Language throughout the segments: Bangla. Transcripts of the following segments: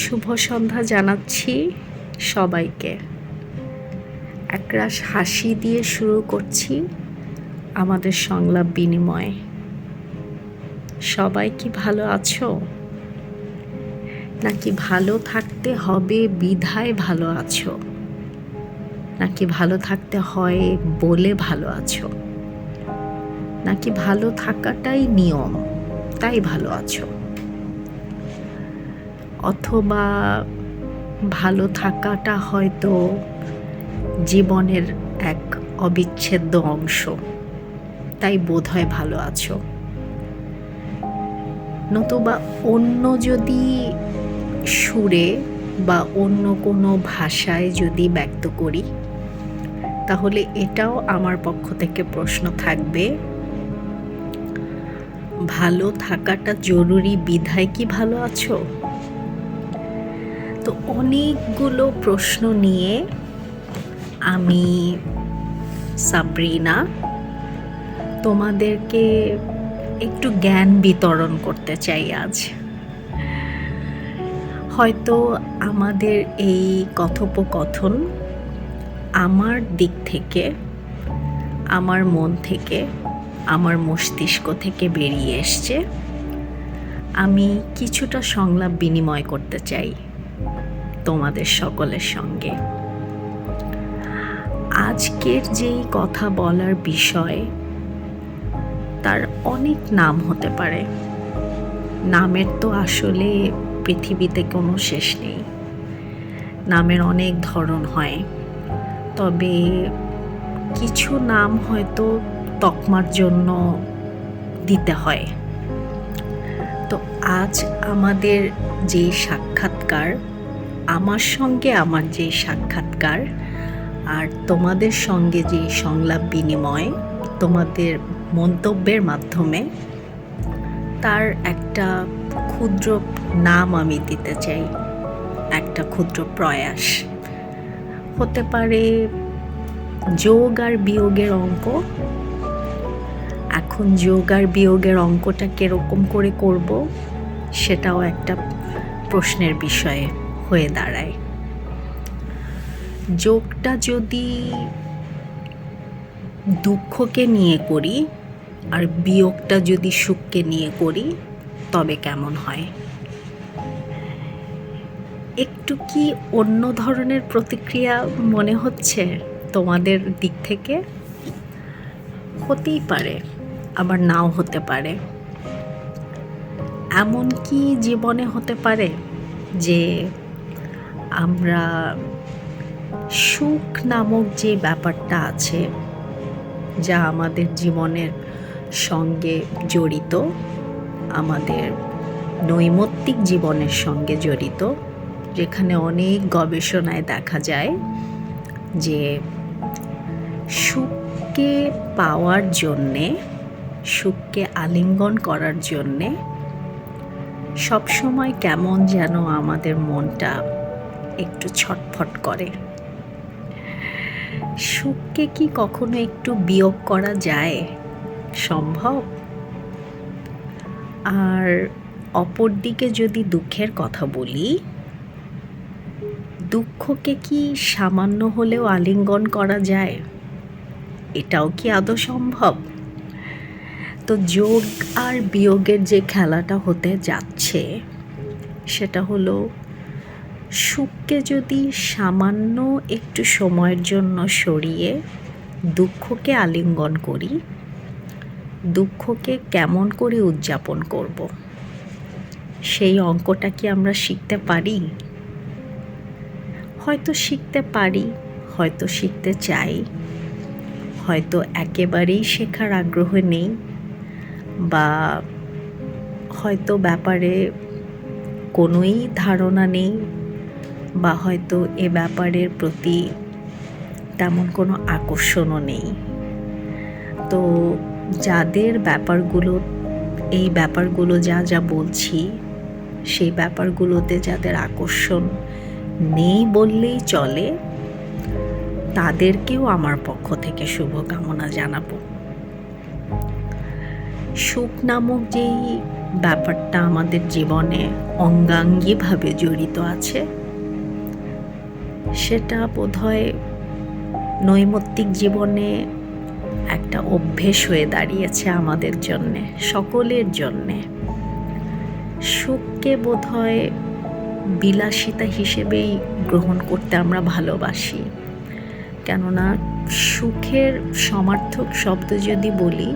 শুভ সন্ধ্যা জানাচ্ছি সবাইকে। একরাশ হাসি দিয়ে শুরু করছি আমাদের সংলাপ বিনিময়। সবাই কি ভালো আছো? নাকি ভালো থাকতে হবে বিধায় ভালো আছো? নাকি ভালো থাকতে হয় বলে ভালো আছো? নাকি ভালো থাকাটাই নিয়ম তাই ভালো আছো? অথবা ভালো থাকাটা হয়তো জীবনের এক অবিচ্ছেদ্য অংশ, তাই বোধহয় ভালো আছো। নতুবা অন্য যদি সুরে বা অন্য কোনো ভাষায় যদি ব্যক্ত করি, তাহলে এটাও আমার পক্ষ থেকে প্রশ্ন থাকবে, ভালো থাকাটা জরুরি বিধায় কি ভালো আছো? তো অনেকগুলো প্রশ্ন নিয়ে আমি সাবরিনা তোমাদেরকে একটু জ্ঞান বিতরণ করতে চাই আজ। হয়তো আমাদের এই কথোপকথন আমার দিক থেকে, আমার মন থেকে, আমার মস্তিষ্ক থেকে বেরিয়ে এসছে। আমি কিছুটা সংলাপ বিনিময় করতে চাই তোমাদের সকলের সঙ্গে। আজকের যেই কথা বলার বিষয়, তার অনেক নাম হতে পারে। নামের তো আসলে পৃথিবীতে কোনো শেষ নেই। নামের অনেক ধরন হয়, তবে কিছু নাম হয়তো তকমার জন্য দিতে হয়। তো আজ আমাদের যে সাক্ষাৎকার, আমার সঙ্গে আমার যে সাক্ষাৎকার আর তোমাদের সঙ্গে যে সংলাপ বিনিময়, তোমাদের মন্তব্যের মাধ্যমে তার একটা ক্ষুদ্র নাম আমি দিতে চাই, একটা ক্ষুদ্র প্রয়াস। হতে পারে যোগ আর বিয়োগের অঙ্ক। এখন যোগ আর বিয়োগের অঙ্কটা কিরকম করে করব, সেটাও একটা প্রশ্নের বিষয় হয়ে দাঁড়ায়। যোগটা যদি দুঃখকে নিয়ে করি আর বিয়োগটা যদি সুখকে নিয়ে করি, তবে কেমন হয়? একটু কি অন্য ধরনের প্রতিক্রিয়া মনে হচ্ছে তোমাদের দিক থেকে? হতেই পারে, আবার নাও হতে পারে। এমন কি জীবনে হতে পারে যে আমরা সুখ নামক যে ব্যাপারটা আছে, যা আমাদের জীবনের সঙ্গে জড়িত, আমাদের নৈমিত্তিক জীবনের সঙ্গে জড়িত, যেখানে অনেক গবেষণায় দেখা যায় যে সুখকে পাওয়ার জন্যে, সুখকে আলিঙ্গন করার জন্যে সবসময় কেমন যেন আমাদের মনটা একটু ছটফট করে। সুখকে কি কখনো একটু বিয়োগ করা যায়? সম্ভব? আর অপরদিকে যদি দুঃখের কথা বলি, দুঃখকে কি সামান্য হলেও আলিঙ্গন করা যায়? এটাও কি আদৌ সম্ভব? তো যোগ আর বিয়োগের যে খেলাটা হতে যাচ্ছে, সেটা হলো সুখকে যদি সামান্য একটু সময়ের জন্য সরিয়ে দুঃখকে আলিঙ্গন করি, দুঃখকে কেমন করে উদযাপন করব? সেই অঙ্কটা কি আমরা শিখতে পারি? হয়তো শিখতে পারি, হয়তো শিখতে চাই, হয়তো একেবারেই শেখার আগ্রহ নেই, বা হয়তো ব্যাপারে কোনোই ধারণা নেই, বা হয়তো এ ব্যাপারের প্রতি তেমন কোনো আকর্ষণও নেই। তো যাদের ব্যাপারগুলো, এই ব্যাপারগুলো যা যা বলছি, সেই ব্যাপারগুলোতে যাদের আকর্ষণ নেই বললেই চলে, তাদেরকেও আমার পক্ষ থেকে শুভকামনা জানাবো। সুখ নামক যেই ব্যাপারটা আমাদের জীবনে অঙ্গাঙ্গিভাবে জড়িত আছে, সেটা বোধহয় নৈমিত্তিক জীবনে একটা অভ্যেস হয়ে দাঁড়িয়েছে আমাদের জন্যে, সকলের জন্যে। সুখকে বোধহয় বিলাসিতা হিসেবেই গ্রহণ করতে আমরা ভালোবাসি। কেননা সুখের সমার্থক শব্দ যদি বলি,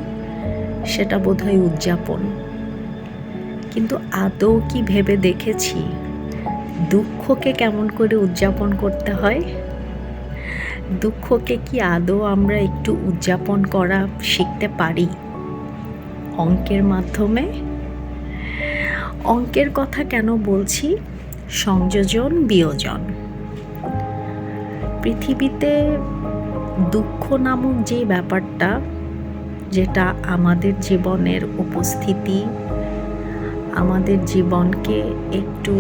সেটা বোধহয় উদযাপন। কিন্তু আদৌ কি ভেবে দেখেছি দুঃখকে কেমন করে উদযাপন করতে হয়? দুঃখকে কি আদৌ আমরা একটু উদযাপন করা শিখতে পারি অঙ্কের মাধ্যমে? অঙ্কের কথা কেন বলছি? সংযোজন বিয়োজন। পৃথিবীতে দুঃখ নামক যে ব্যাপারটা, যেটা আমাদের জীবনের উপস্থিতি, আমাদের জীবনকে একটু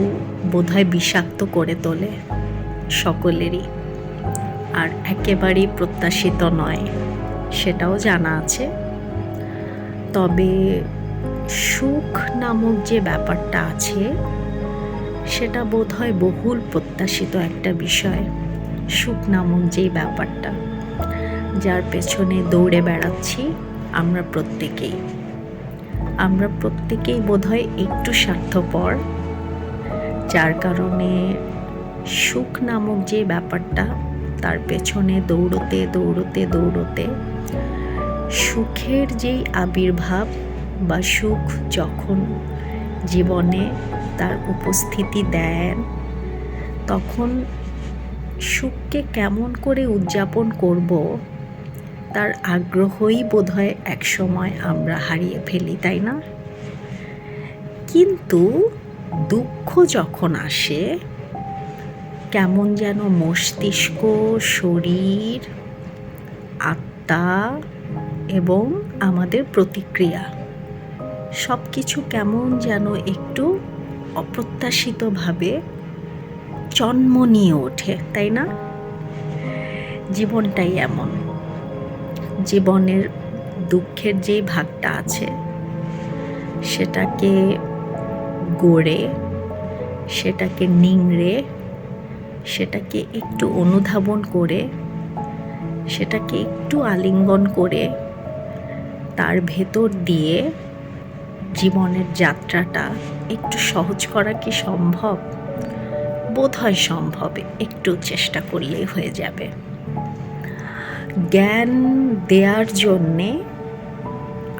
বোধহয় বিষাক্ত করে তোলে সকলেরই, আর একেবারেই প্রত্যাশিত নয়, সেটাও জানা আছে। তবে সুখ নামক যে ব্যাপারটা আছে, সেটা বোধহয় বহুল প্রত্যাশিত একটা বিষয়। সুখ নামক যেই ব্যাপারটা, যার পেছনে দৌড়ে বেড়াচ্ছি আমরা প্রত্যেকেই বোধহয় একটু স্বার্থপর, যার কারণে সুখ নামক যে ব্যাপারটা, তার পেছনে দৌড়তে সুখের যেই আবির্ভাব বা সুখ যখন জীবনে তার উপস্থিতি দেন, তখন সুখকে কেমন করে উদযাপন করব, তার আগ্রহই বোধহয় একসময় আমরা হারিয়ে ফেলি, তাই না? কিন্তু দুঃখ যখন আসে, কেমন যেন মস্তিষ্ক, শরীর, আত্মা এবং আমাদের প্রতিক্রিয়া সব কিছু কেমন যেন একটু অপ্রত্যাশিতভাবে জন্ম নিয়ে ওঠে, তাই না? জীবনটাই এমন। জীবনের দুঃখের যে ভাগটা আছে, সেটাকে গড়ে, সেটাকে নিংড়ে, সেটাকে একটু অনুধাবন করে, সেটাকে একটু আলিঙ্গন করে, তার ভেতর দিয়ে জীবনের যাত্রাটা একটু সহজ করা কি সম্ভব? বোধহয় সম্ভব, একটু চেষ্টা করলেই হয়ে যাবে। জ্ঞান দেওয়ার জন্যে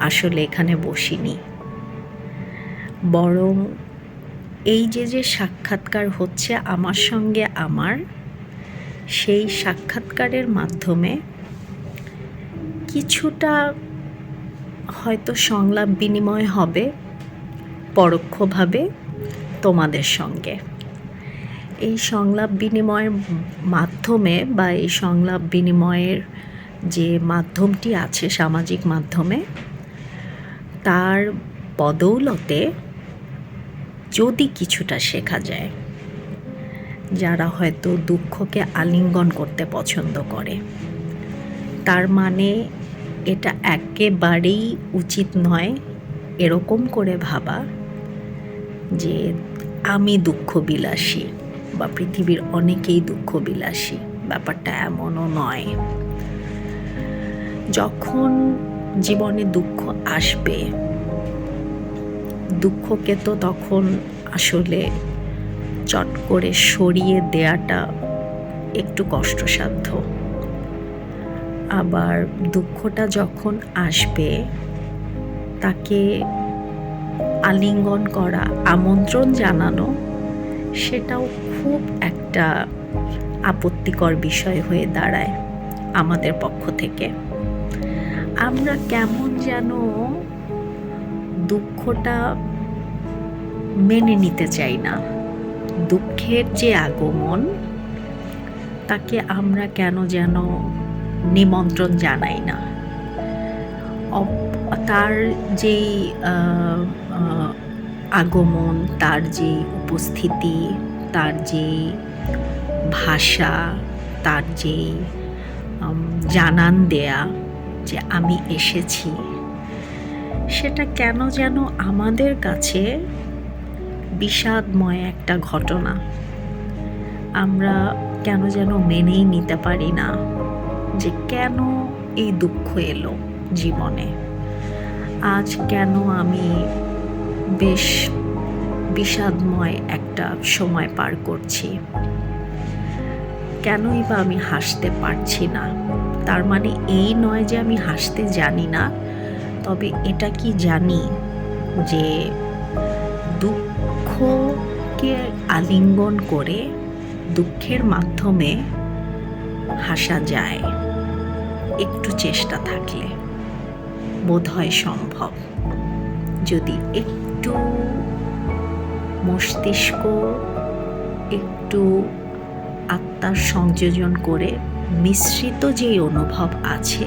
আসলে এখানে বসিনি, বরং এই যে সাক্ষাৎকার হচ্ছে আমার সঙ্গে আমার, সেই সাক্ষাৎকারের মাধ্যমে কিছুটা হয়তো সংলাপ বিনিময় হবে পরোক্ষভাবে তোমাদের সঙ্গে। এই সংলাপ বিনিময়ের মাধ্যমে বা এই সংলাপ বিনিময়ের যে মাধ্যমটি আছে সামাজিক মাধ্যমে, তার বদৌলতে যদি কিছুটা শেখা যায়, যারা হয়তো দুঃখকে আলিঙ্গন করতে পছন্দ করে, তার মানে এটা একেবারেই উচিত নয় এরকম করে ভাবা যে আমি দুঃখ বিলাসী বা পৃথিবীর অনেকেই দুঃখ বিলাসী। ব্যাপারটা এমনও নয়। যখন জীবনে দুঃখ আসবে, দুঃখকে তো তখন আসলে চট করে সরিয়ে দেয়াটা একটু কষ্টসাধ্য। আবার দুঃখটা যখন আসবে, তাকে আলিঙ্গন করা, আমন্ত্রণ জানানো, সেটাও খুব একটা আপত্তিকর বিষয় হয়ে দাঁড়ায় আমাদের পক্ষ থেকে। আমরা কেমন যেন দুঃখটা মেনে নিতে চাই না। দুঃখের যে আগমন, তাকে আমরা কেন যেন নিমন্ত্রণ জানাই না। তার যেই আগমন, তার যে উপস্থিতি, তার যে ভাষা, তার যে জানান দেয়া যে আমি এসেছি, সেটা কেন যেন আমাদের কাছে বিষাদময় একটা ঘটনা। আমরা কেন যেন মেনেই নিতে পারি না যে কেন এই দুঃখ এলো জীবনে। আজ কেন আমি বেশ বিষাদময় একটা সময় পার করছি, কেনই বা আমি হাসতে পারছি না। তার মানে এই নয় যে আমি হাসতে জানি না, তবে এটা কি জানি যে দুঃখকে আলিঙ্গন করে দুঃখের মাধ্যমে হাসা যায়। একটু চেষ্টা থাকলে বোধহয় সম্ভব, যদি একটু মস্তিষ্ক, একটু আত্মার সংযোজন করে মিশ্রিত যে অনুভব আছে,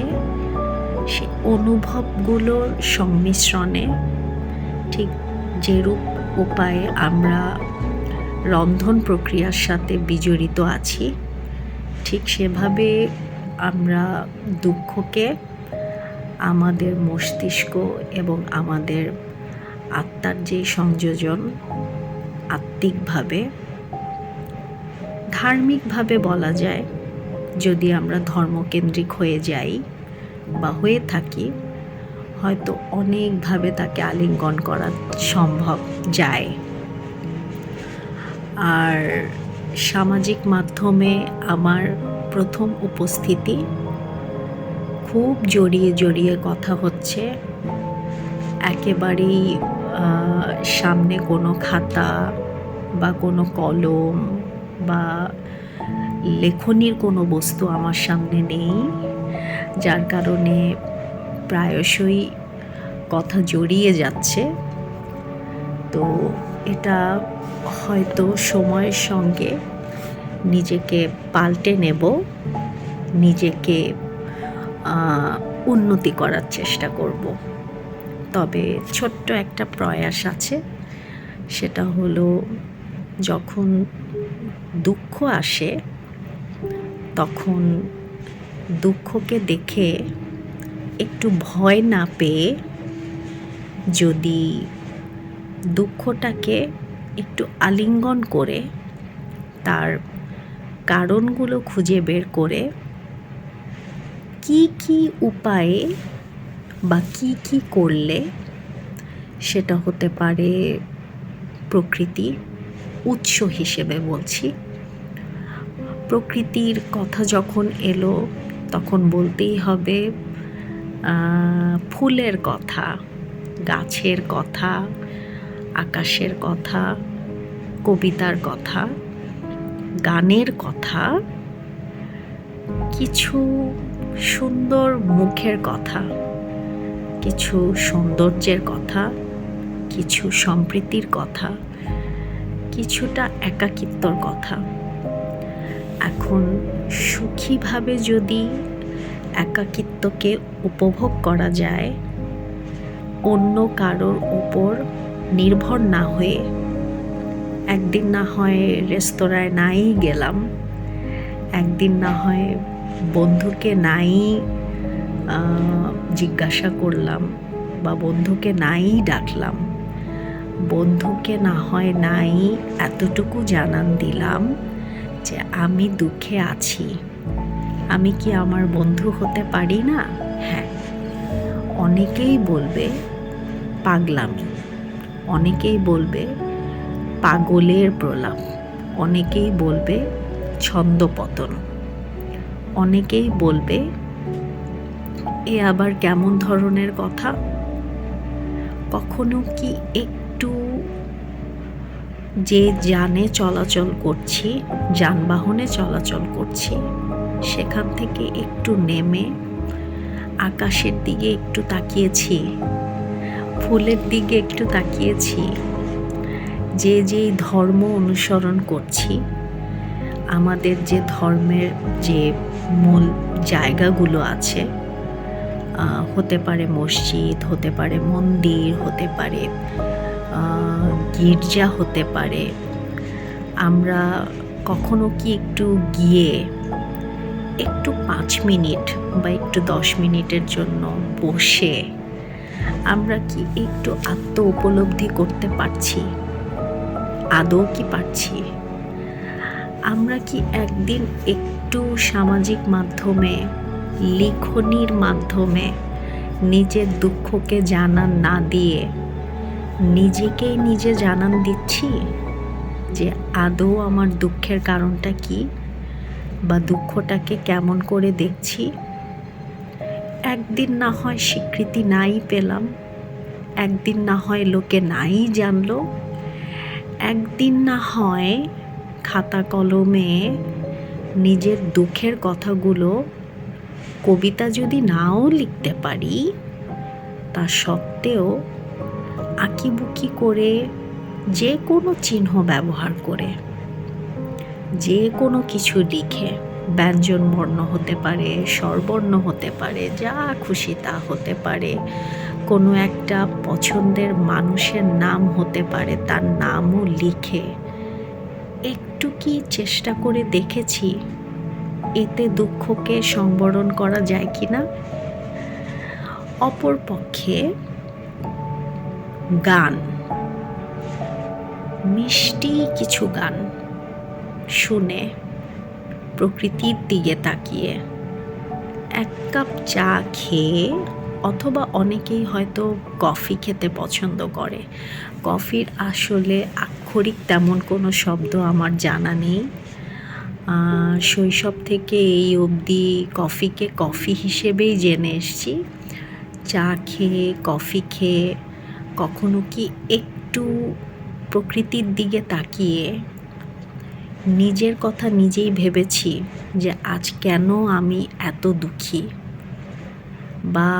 সে অনুভবগুলোর সংমিশ্রণে ঠিক যেরূপ উপায়ে আমরা রন্ধন প্রক্রিয়ার সাথে বিজড়িত আছি, ঠিক সেভাবে আমরা দুঃখকে আমাদের মস্তিষ্ক এবং আমাদের আত্মার যে সংযোজন, আত্মিকভাবে, ধার্মিকভাবে বলা যায়, যদি আমরা ধর্মকেন্দ্রিক হয়ে যাই বা হয়ে থাকি, হয়তো অনেকভাবে তাকে আলিঙ্গন করা সম্ভব যায়। আর সামাজিক মাধ্যমে আমার প্রথম উপস্থিতি, খুব জড়িয়ে জড়িয়ে কথা হচ্ছে, একেবারেই সামনে কোনো খাতা বা কোনো কলম বা লেখনির কোনো বস্তু আমার সামনে নেই, যার কারণে প্রায়শই কথা জড়িয়ে যাচ্ছে। তো এটা হয়তো সময়ের সঙ্গে নিজেকে পাল্টে নেব, নিজেকে উন্নতি করার চেষ্টা করব। তবে ছোট্ট একটা প্রয়াস আছে, সেটা হলো যখন দুঃখ আসে তখন দুঃখকে দেখে একটু ভয় না পেয়ে যদি দুঃখটাকে একটু আলিঙ্গন করে তার কারণগুলো খুঁজে বের করে কি কি উপায়ে বা কি কি করলে, সেটা হতে পারে প্রকৃতি, উৎস হিসেবে বলছি। প্রকৃতির কথা যখন এলো তখন বলতেই হবে ফুলের কথা, গাছের কথা, আকাশের কথা, কবিতার কথা, গানের কথা, কিছু সুন্দর মুখের কথা, কিছু সৌন্দর্যের কথা, কিছু সম্প্রীতির কথা, কিছুটা একাকিত্বর কথা। এখন সুখীভাবে যদি একাকিত্বকে উপভোগ করা যায়, অন্য কারোর উপর নির্ভর না হয়ে, একদিন না হয় রেস্তোরাঁয় নাই গেলাম, একদিন না হয় বন্ধুকে নাই জিজ্ঞাসা করলাম বা বন্ধুকে নাই ডাকলাম, বন্ধুকে না হয় নাই এতটুকু জানান দিলাম যে আমি দুঃখে আছি, আমি কি আমার বন্ধু হতে পারি না? হ্যাঁ, অনেকেই বলবে পাগলামি, অনেকেই বলবে পাগলের প্রলাপ, অনেকেই বলবে ছন্দপতন, অনেকেই বলবে এ আবার কেমন ধরনের কথা। কখনো কি একটু যে যানে চলাচল করছি, যানবাহনে চলাচল করছি, সেখান থেকে একটু নেমে আকাশের দিকে একটু তাকিয়েছি, ফুলের দিকে একটু তাকিয়েছি, যে যেই ধর্ম অনুসরণ করছি, আমাদের যে ধর্মের যে মূল জায়গাগুলো আছে, হতে পারে মসজিদ, হতে পারে মন্দির, হতে পারে গির্জা, হতে পারে, আমরা কখনো কি একটু গিয়ে একটু 5 মিনিট বা একটু 10 মিনিটের জন্য বসে আমরা কি একটু আত্ম উপলব্ধি করতে পারছি? আদৌ কি পারছি? আমরা কি একদিন একটু সামাজিক মাধ্যমে, লিখনির মাধ্যমে নিজের দুঃখকে জানান না দিয়ে নিজেকেই নিজে জানান দিচ্ছি যে আদৌ আমার দুঃখের কারণটা কি, বা দুঃখটাকে কেমন করে দেখছি? একদিন না হয় স্বীকৃতি নাই পেলাম, একদিন না হয় লোকে নাই জানলো, একদিন না হয় খাতা কলমে নিজের দুঃখের কথাগুলো কবিতা যদি নাও লিখতে পারি, তা সত্ত্বেও আঁকিবুকি করে যে কোনো চিহ্ন ব্যবহার করে যে কোনো কিছু লিখে, ব্যঞ্জন বর্ণ হতে পারে, স্বরবর্ণ হতে পারে, যা খুশি তা হতে পারে, কোনো একটা পছন্দের মানুষের নাম হতে পারে, তার নামও লিখে একটু কি চেষ্টা করে দেখেছি এতে দুঃখকে সংবরণ করা যায় কি না? অপরপক্ষে গান, মিষ্টি কিছু গান শুনে, প্রকৃতির দিকে তাকিয়ে, এক কাপ চা খেয়ে, অথবা অনেকেই হয়তো কফি খেতে পছন্দ করে। কফির আসলে আক্ষরিক তেমন কোনো শব্দ আমার জানা নেই। শৈশব থেকে এই অবধি কফিকে কফি হিসেবেই জেনে এসেছি। চা খেয়ে, কফি খেয়ে কখনো কি একটু প্রকৃতির দিকে তাকিয়ে নিজের কথা নিজেই ভেবেছি যে আজ কেন আমি এত দুঃখী, বা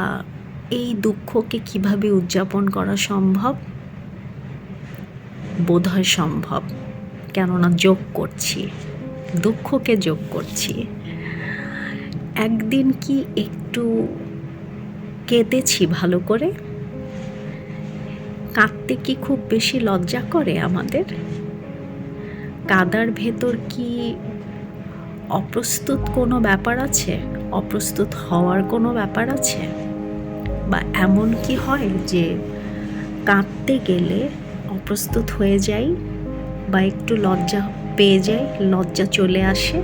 এই দুঃখকে কিভাবে উদযাপন করা সম্ভব? বোধহয় সম্ভব, কেননা যোগ করছি, দুঃখকে যোগ করছি। একদিন কি একটু কেঁদেছি ভালো করে? কাঁদতে কি খুব বেশি লজ্জা করে আমাদের? কাদার ভেতর কি অপ্রস্তুত কোনো ব্যাপার আছে? অপ্রস্তুত হওয়ার কোনো ব্যাপার আছে? বা এমন কি হয় যে কাঁদতে গেলে অপ্রস্তুত হয়ে যাই, বা একটু লজ্জা পেয়ে যাই, লজ্জা চলে আসে?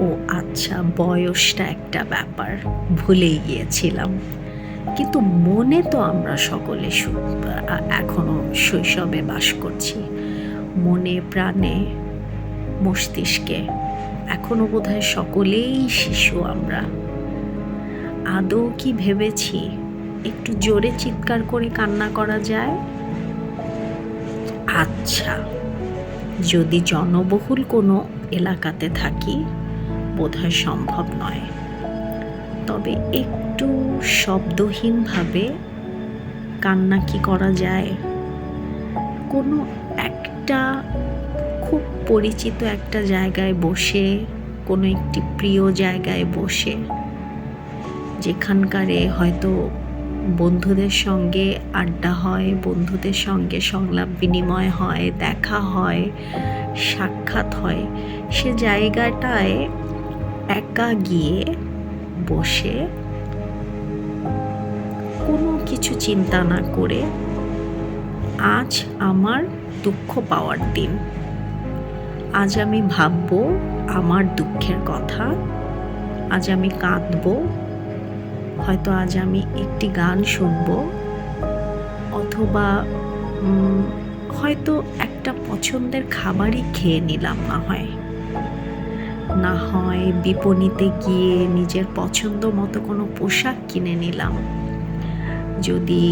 ও আচ্ছা, বয়সটা একটা ব্যাপার, ভুলেই গিয়েছিলাম। কিন্তু মনে তো আমরা সকলে এখনো শৈশবে বাস করছি, মনে প্রাণে মস্তিষ্কে এখনো বোধহয় সকলেই শিশু আমরা। আদৌ কি ভেবেছি একটু জোরে চিৎকার করে কান্না করা যায়? আচ্ছা, যদি জনবহুল কোনো এলাকাতে থাকি বোধহয় সম্ভব নয়, তবে একটু শব্দহীনভাবে কান্না কি করা যায়? কোনো একটা খুব পরিচিত একটা জায়গায় বসে, কোনো একটি প্রিয় জায়গায় বসে, যেখানকারে হয়তো বন্ধুদের সঙ্গে আড্ডা হয়, বন্ধুদের সঙ্গে সংলাপ বিনিময় হয়, দেখা হয়, সাক্ষাৎ হয়, সে জায়গাটায় একা গিয়ে বসে কোনো কিছু চিন্তা না করে, আজ আমার দুঃখ পাওয়ার দিন, আজ আমি ভাববো আমার দুঃখের কথা, আজ আমি কাঁদবো, হয়তো আজ আমি একটি গান শুনবো, অথবা হয়তো একটা পছন্দের খাবারই খেয়ে নিলাম, না হয় বিপণীতে গিয়ে নিজের পছন্দ মতো কোনো পোশাক কিনে নিলাম। যদি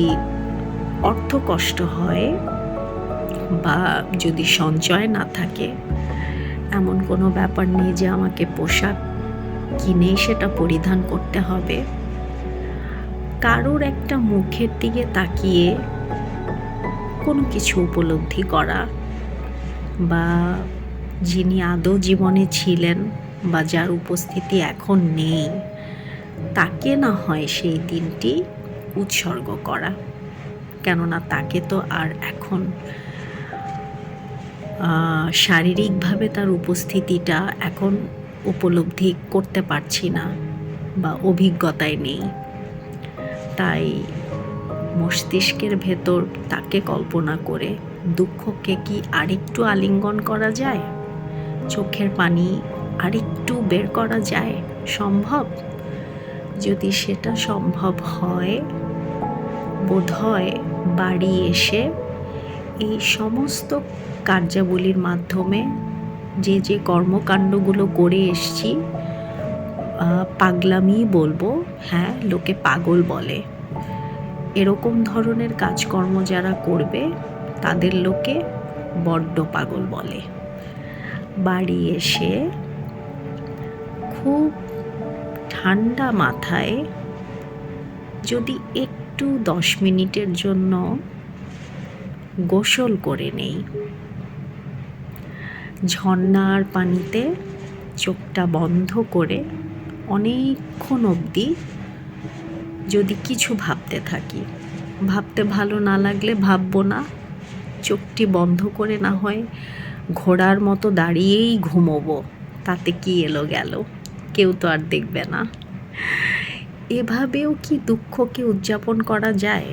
অর্থ কষ্ট হয় বা যদি সঞ্চয় না থাকে, এমন কোনো ব্যাপার নেই যে আমাকে পোশাক কিনেই সেটা পরিধান করতে হবে। কারোর একটা মুখের দিকে তাকিয়ে কোনো কিছু উপলব্ধি করা, বা যিনি আদৌ জীবনে ছিলেন বা যার উপস্থিতি এখন নেই, তাকে না হয় সেই দিনটি উৎসর্গ করা, কেননা তাকে তো আর এখন শারীরিকভাবে তার উপস্থিতিটা এখন উপলব্ধি করতে পারছি না, বা অভিজ্ঞতায় নেই। তাই মস্তিষ্কের ভেতর তাকে কল্পনা করে দুঃখকে কি আরেকটু আলিঙ্গন করা যায়, চোখের পানি আরেকটু বের করা যায়? সম্ভব? যদি সেটা সম্ভব হয়, বোধহয় বাড়ি এসে এই সমস্ত কার্যাবলীর মাধ্যমে যে যে কর্মকাণ্ডগুলো করে এসছি, পাগলামি বলবো, হ্যাঁ, লোকে পাগল বলে, এরকম ধরনের কাজকর্ম যারা করবে তাদের লোকে বড্ড পাগল বলে। বাড়ি এসে খুব ঠান্ডা মাথায় যদি একটু 10 মিনিটের জন্য গোসল করে নেই, ঝর্ণার পানিতে চোখটা বন্ধ করে অনেকক্ষণ অবধি যদি কিছু ভাবতে থাকি, ভাবতে ভালো না লাগলে ভাববো না, চোখটি বন্ধ করে না হয় ঘোড়ার মতো দাঁড়িয়েই ঘুমোবো, তাতে কি এলো গেল, কেউ তো আর দেখবে না। এভাবেও কি দুঃখকে উদযাপন করা যায়?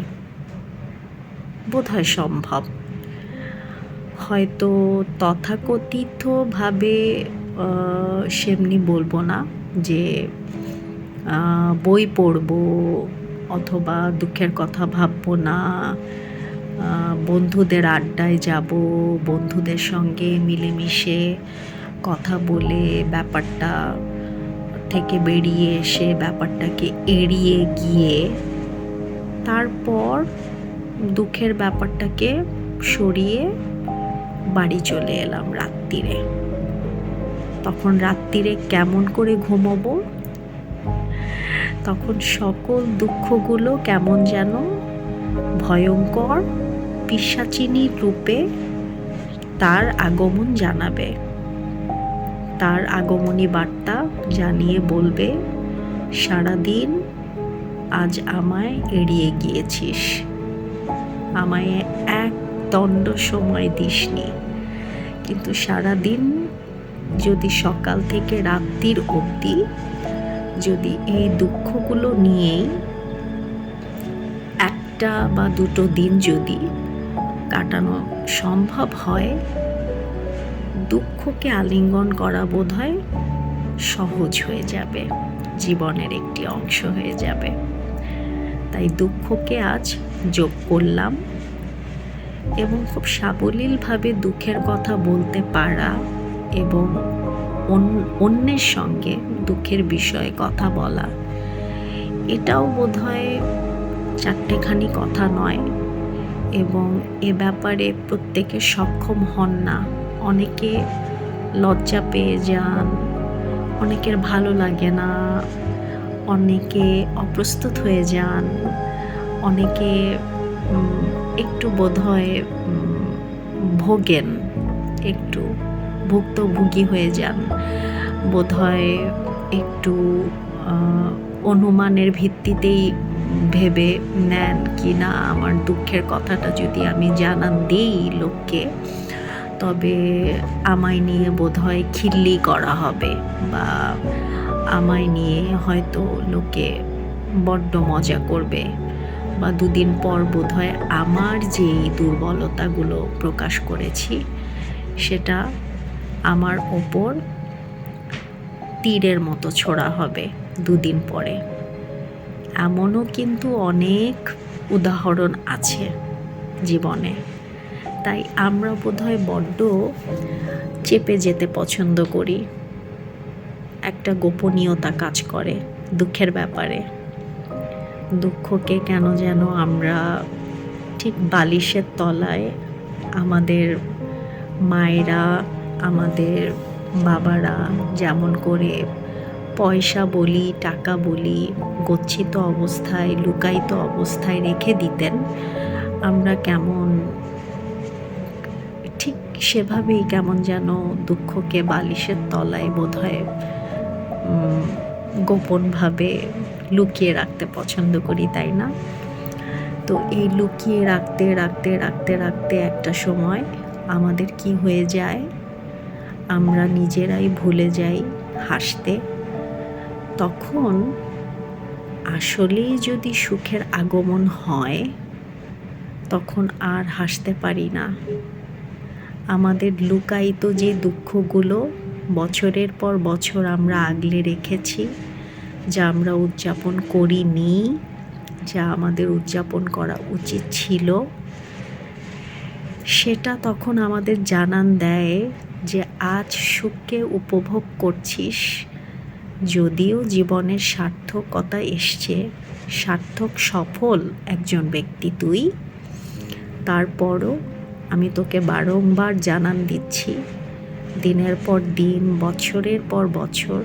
বোধহয় সম্ভব। হয়তো তথাকথিতভাবে সেমনি বলবো না যে বই পড়বো অথবা দুঃখের কথা ভাববো না, বন্ধুদের আড্ডায় যাব, বন্ধুদের সঙ্গে মিলেমিশে কথা বলে ব্যাপারটা থেকে বেরিয়ে এসে ব্যাপারটাকে এড়িয়ে গিয়ে তারপর দুঃখের ব্যাপারটাকে সরিয়ে বাড়ি চলে এলাম রাত্তিরে। তখন রাত্তিরে কেমন করে ঘুমোবো? তখন সকল দুঃখগুলো কেমন যেন ভয়ঙ্কর পিশাচিনীর রূপে তার আগমন জানাবে, তার আগমনী বার্তা জানিয়ে বলবে, সারাদিন আজ আমায় এড়িয়ে গিয়েছিস, আমায় এক দণ্ড সময় দিসনি, কিন্তু সারাদিন যদি সকাল থেকে রাত্রির অবধি যদি এই দুঃখগুলো নিয়েই একটা বা দুটো দিন যদি কাটানো সম্ভব হয়, দুঃখকে আলিঙ্গন করা বোধহয় সহজ হয়ে যাবে, জীবনের একটি অংশ হয়ে যাবে। তাই দুঃখকে আজ যোগ করলাম এবং খুব সাবলীলভাবে দুঃখের কথা বলতে পারা এবং অন্যের সঙ্গে দুঃখের বিষয়ে কথা বলা, এটাও বোধহয় চারটেখানি কথা নয় এবং এ ব্যাপারে প্রত্যেকে সক্ষম হন না। অনেকে লজ্জা পেয়ে যান, অনেকের ভালো লাগে না, অনেকে অপ্রস্তুত হয়ে যান, অনেকে একটু বোধহয় ভোগেন, একটু ভুক্তভোগী হয়ে যান, বোধহয় একটু অনুমানের ভিত্তিতেই ভেবে নেন কি না আমার দুঃখের কথাটা যদি আমি জানান দিই লোককে, তবে আমায় নিয়ে বোধহয় খিল্লি করা হবে বা আমায় নিয়ে হয়তো লোকে বড্ড মজা করবে, বা দুদিন পর বোধহয় আমার যে দুর্বলতাগুলো প্রকাশ করেছি সেটা আমার ওপর তীরের মতো ছোড়া হবে দুদিন পরে। এমনও কিন্তু অনেক উদাহরণ আছে জীবনে। তাই আমরা বোধহয় বড্ড চেপে যেতে পছন্দ করি, একটা গোপনীয়তা কাজ করে দুঃখের ব্যাপারে। দুঃখকে কেন যেন আমরা ঠিক বালিশের তলায় আমাদের মায়েরা, আমাদের বাবারা যেমন করে পয়সা বলি, টাকা বলি গচ্ছিত অবস্থায়, লুকায়িত অবস্থায় রেখে দিতেন, আমরা কেমন ঠিক সেভাবেই কেমন যেন দুঃখকে বালিশের তলায় বোধহয় গোপনভাবে লুকিয়ে রাখতে পছন্দ করি, তাই না? তো এই লুকিয়ে রাখতে রাখতে রাখতে রাখতে একটা সময় আমাদের কি হয়ে যায়, আমরা নিজেরাই ভুলে যাই হাসতে। তখন আসলেই যদি সুখের আগমন হয়, তখন আর হাসতে পারি না। আমাদের লুকায়িত যে দুঃখগুলো বছরের পর বছর আমরা আগলে রেখেছি, যা আমরা উদযাপন করিনি, যা আমাদের উদযাপন করা উচিত ছিল, সেটা তখন আমাদের জানান দেয় যে আজ সুখকে উপভোগ করছিস। যদিও জীবনের সার্থকতা এসছে, সার্থক সফল একজন ব্যক্তি তুই, তারপরও আমি তোকে বারংবার জানান দিচ্ছি, দিনের পর দিন, বছরের পর বছর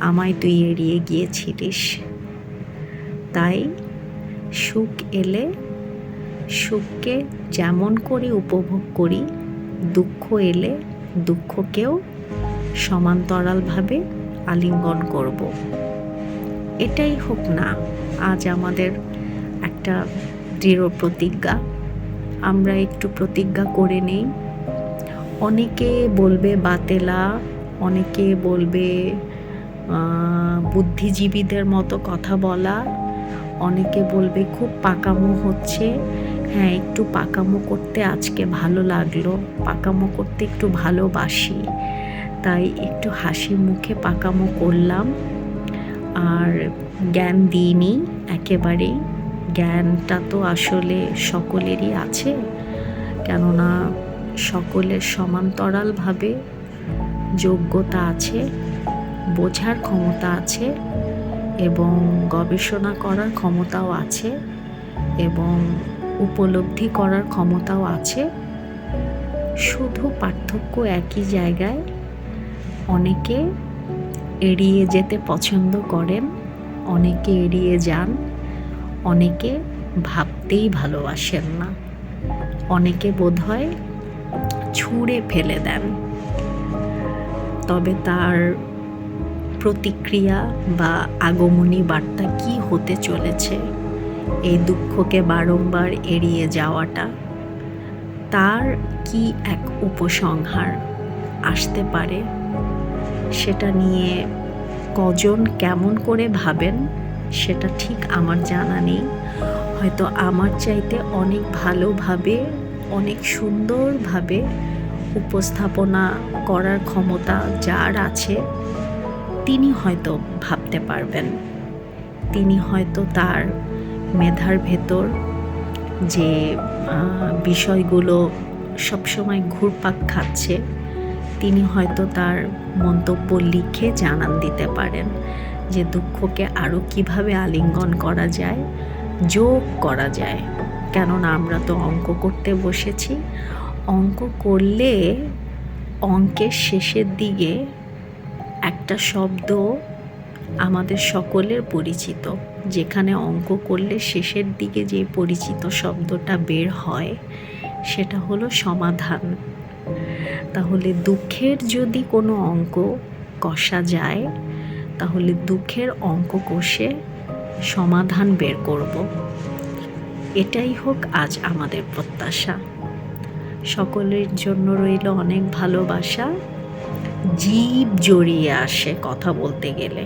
আমায় তুই এড়িয়ে গিয়েছিলিস। তাই সুখ এলে সুখকে যেমন করে উপভোগ করি, দুঃখ এলে দুঃখকেও সমান্তরালভাবে আলিঙ্গন করব। এটাই হোক না আজ আমাদের একটা দৃঢ় প্রতিজ্ঞা। আমরা একটু প্রতিজ্ঞা করে নেই। অনেকে বলবে বাতেলা, অনেকে বলবে বুদ্ধিজীবীদের মতো কথা বলা, অনেকে বলবে খুব পাকামো হচ্ছে। হ্যাঁ, একটু পাকামো করতে আজকে ভালো লাগলো, পাকামো করতে একটু ভালোবাসি, তাই একটু হাসি মুখে পাকামো করলাম। আর জ্ঞান দিইনি একেবারেই, জ্ঞানটা তো আসলে সকলেরই আছে, কেননা সকলের সমান্তরালভাবে যোগ্যতা আছে, বোঝার ক্ষমতা আছে এবং গবেষণা করার ক্ষমতাও আছে এবং উপলব্ধি করার ক্ষমতাও আছে। শুধু পার্থক্য একই জায়গায়, অনেকে এড়িয়ে যেতে পছন্দ করেন, অনেকে এড়িয়ে যান, অনেকে ভাবতেই ভালোবাসেন না, অনেকে বোধহয় ছুঁড়ে ফেলে দেন। তবে তার প্রতিক্রিয়া বা আগমনী বার্তা কি হতে চলেছে, এই দুঃখকে বারংবার এড়িয়ে যাওয়াটা, তার কি এক উপসংহার আসতে পারে, সেটা নিয়ে কজন কেমন করে ভাবেন সেটা ঠিক আমার জানা নেই। হয়তো আমার চাইতে অনেক ভালোভাবে, অনেক সুন্দরভাবে উপস্থাপনা করার ক্ষমতা যার আছে, তিনি হয়তো ভাবতে পারবেন। তিনি হয়তো তার মেধার ভেতর যে বিষয়গুলো সবসময় ঘুরপাক খাচ্ছে, তিনি হয়তো তার মন্তব্য লিখে জানান দিতে পারেন যে দুঃখকে আরও কিভাবে আলিঙ্গন করা যায়, যোগ করা যায়। কেননা আমরা তো অঙ্ক করতে বসেছি, অঙ্ক করলে অঙ্কের শেষের দিকে একটা শব্দ আমাদের সকলের পরিচিত, যেখানে অঙ্ক করলে শেষের দিকে যে পরিচিত শব্দটা বের হয় সেটা হলো সমাধান। তাহলে দুঃখের যদি কোনো অঙ্ক কষা যায়, তাহলে দুঃখের অঙ্ক কষে সমাধান বের করব। এটাই হোক আজ আমাদের প্রত্যাশা। সকলের জন্য রইল অনেক ভালোবাসা। জীব জড়িয়ে আসে কথা বলতে গেলে।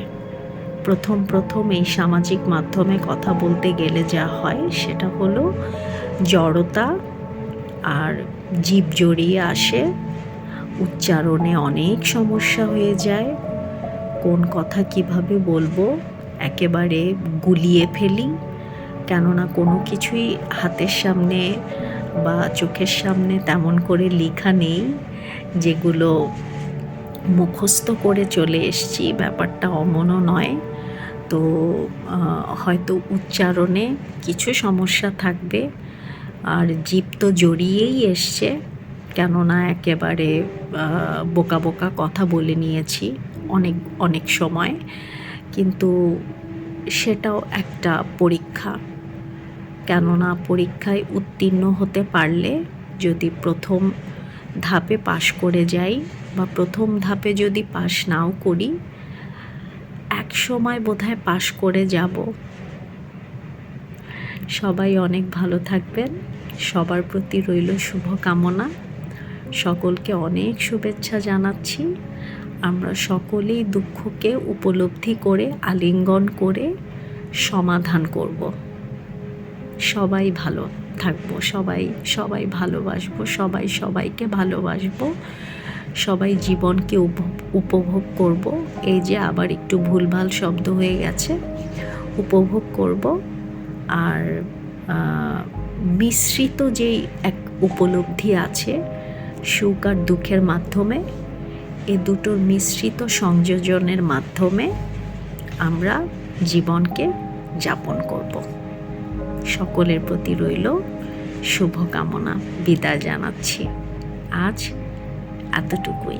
প্রথম এই সামাজিক মাধ্যমে কথা বলতে গেলে যা হয় সেটা হলো জড়তা আর জীব জড়িয়ে আসে। উচ্চারণে অনেক সমস্যা হয়ে যায়, কোন কথা কিভাবে বলবো একেবারে গুলিয়ে ফেলি, কেননা কোনো কিছুই হাতের সামনে বা চোখের সামনে তেমন করে লেখা নেই যেগুলো মুখস্থ করে চলে এসেছি, ব্যাপারটা অমনও নয়। তো হয়তো উচ্চারণে কিছু সমস্যা থাকবে, আর জীব তো জড়িয়েই এসছে, কেননা একেবারে বোকা বোকা কথা বলে নিয়েছি অনেক সময়। কিন্তু সেটাও একটা পরীক্ষা, কেননা পরীক্ষায় উত্তীর্ণ হতে পারলে, যদি প্রথম ধাপে পাশ করে যাই বা প্রথম ধাপে যদি পাশ নাও করি, এক সময় বোধহয় পাশ করে যাব। সবাই অনেক ভালো থাকবেন, সবার প্রতি রইল শুভকামনা। সকলকে অনেক শুভেচ্ছা জানাচ্ছি। আমরা সকলেই দুঃখকে উপলব্ধি করে, আলিঙ্গন করে সমাধান করব। সবাই ভালো থাকবো, সবাই সবাই ভালোবাসবো, সবাই সবাইকে ভালোবাসবো, সবাই জীবনকে উপভোগ করব। এই যে আবার একটু ভুলভাল শব্দ হয়ে গেছে, উপভোগ করব। আর মিশ্রিত যেই এক উপলব্ধি আছে সুখ আর দুঃখের মাধ্যমে, এ দুটোর মিশ্রিত সংযোজনের মাধ্যমে আমরা জীবনকে যাপন করব। সকলের প্রতি রইল শুভকামনা। বিদায় জানাচ্ছি। আজ এতটুকুই।